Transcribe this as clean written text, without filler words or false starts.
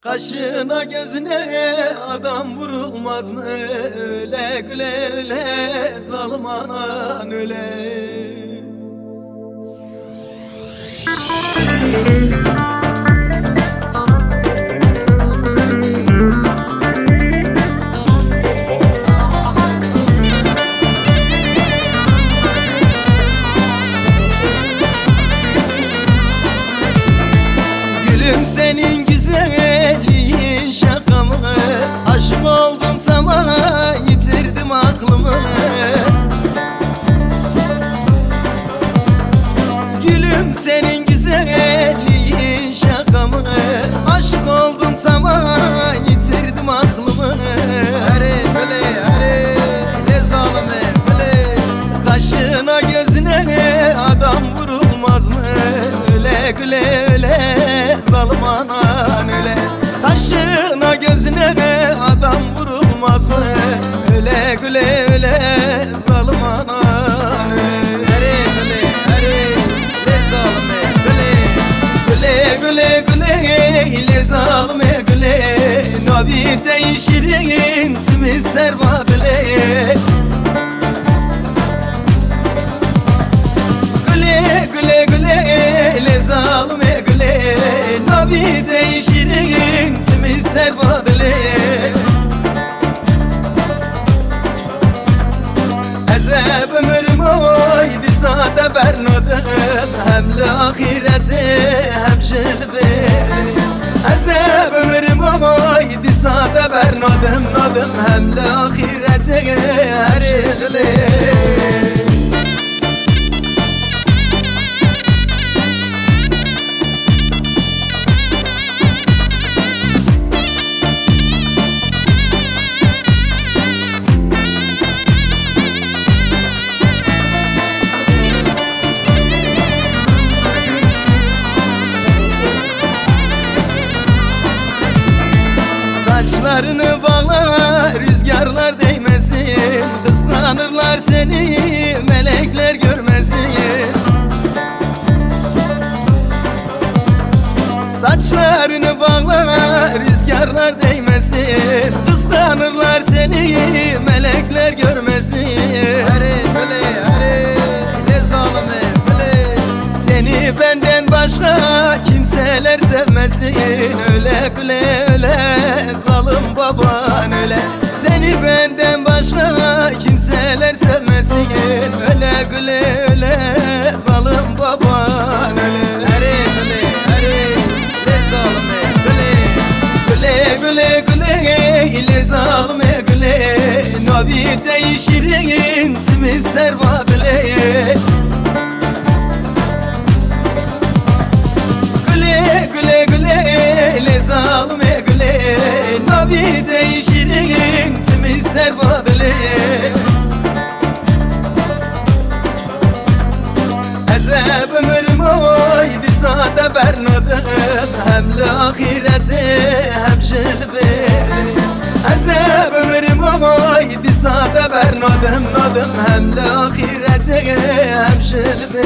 Kaşına gözüne adam vurulmaz mı? Öyle güle öyle zalim anan öyle. Gülüm senin güzelliğin şaka mı? Aşık oldum sana yitirdim aklımı. Gülüm senin güzelliğin şaka mı? Aşık oldum sana yitirdim aklımı. Hare böyle hare le zalime böyle. Kaşına gözüne adam vurulmaz mı? Öyle güle öyle zalim anan öyle. Kaşına gözüne adam vurulmaz mı? Öyle güle öyle zalim anan öyle. Hare güle hare le zalime güle. Güle güle güle le zalime güle. Nabite işirin timiz serva güle. Güle güle le zalime güle. Nabite işirin timiz serva güle. Ezeb ömrüm oydi sade bernadım. Hem le ahireti hem jilbe. Ezeb ömrüm oydi sade bernadım nadım. Hem le ahireti hem jilbe. Saçlarını bağla rüzgarlar değmesin. Kıskanırlar seni melekler görmesin. Saçlarını bağla rüzgarlar değmesin. Kıskanırlar seni melekler görmesin. Hare böyle hare le zalime böyle. Seni benden başka kimseler sevmesin. Öyle güle öyle zalim baban öyle. Seni benden başka kimseler sevmesin. Öyle güle öyle zalim baban öyle. Hare güle hare le zalime güle. Güle güle güle le zalime güle. Nabite işirin timiz serva güle. Güle güle le zalime güle. Nabite işirin timiz serva güle. Ezeb ömrüm oydi sade bernadım. Hem le ahireti hem jilbe. Ezeb ömrüm oydi sade bernadım nadım. Hem le ahireti hem jilbe.